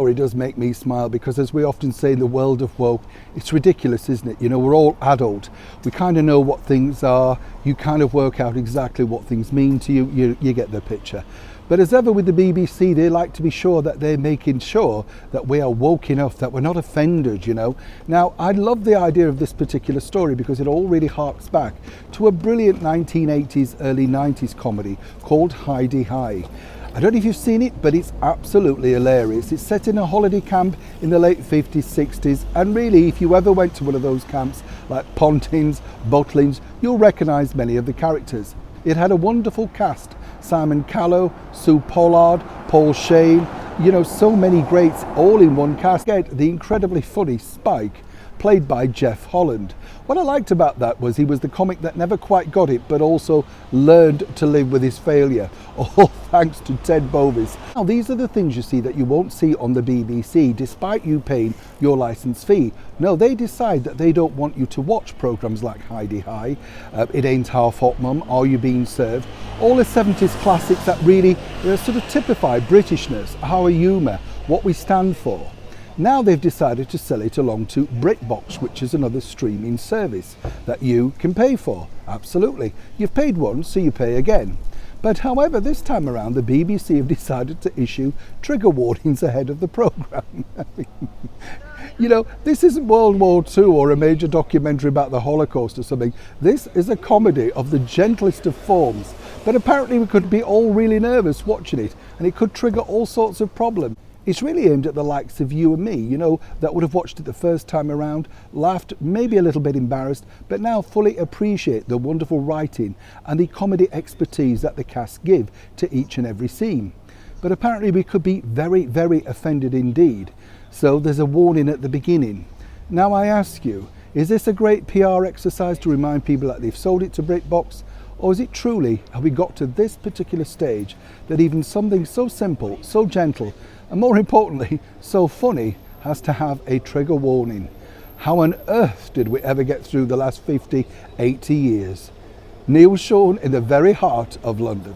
story does make me smile because, as we often say in the world of woke, it's ridiculous, isn't it? You know, we're all adult. We kind of know what things are. You kind of work out exactly what things mean to you. You get the picture. But as ever with the BBC, they like to be sure that they're making sure that we are woke enough, that we're not offended, you know. Now, I love the idea of this particular story because it all really harks back to a brilliant 1980s, early 90s comedy called Hedi High. I don't know if you've seen it, but it's absolutely hilarious. It's set in a holiday camp in the late 50s, 60s, and really, if you ever went to one of those camps like Pontins, Butlins, you'll recognise many of the characters. It had a wonderful cast: Simon Callow, Sue Pollard, Paul Shane, you know, so many greats all in one cast. Get the incredibly funny Spike, played by Jeff Holland. What I liked about that was he was the comic that never quite got it, but also learned to live with his failure, all thanks to Ted Bovis. Now, these are the things you see that you won't see on the BBC, despite you paying your licence fee. No, they decide that they don't want you to watch programmes like Hedi High, It Ain't Half Hot Mum, Are You Being Served? All the 70s classics that really sort of typify Britishness, our humour, what we stand for. Now they've decided to sell it along to BritBox, which is another streaming service that you can pay for. Absolutely. You've paid once, so you pay again. But however, this time around, the BBC have decided to issue trigger warnings ahead of the programme. You know, this isn't World War II or a major documentary about the Holocaust or something. This is a comedy of the gentlest of forms. But apparently we could be all really nervous watching it, and it could trigger all sorts of problems. It's really aimed at the likes of you and me, you know, that would have watched it the first time around, laughed, maybe a little bit embarrassed, but now fully appreciate the wonderful writing and the comedy expertise that the cast give to each and every scene. But apparently we could be very, very offended indeed. So there's a warning at the beginning. Now I ask you, is this a great PR exercise to remind people that they've sold it to BritBox? Or is it truly, have we got to this particular stage that even something so simple, so gentle, and more importantly, so funny, has to have a trigger warning? How on earth did we ever get through the last 50, 80 years? Neil Sean in the very heart of London.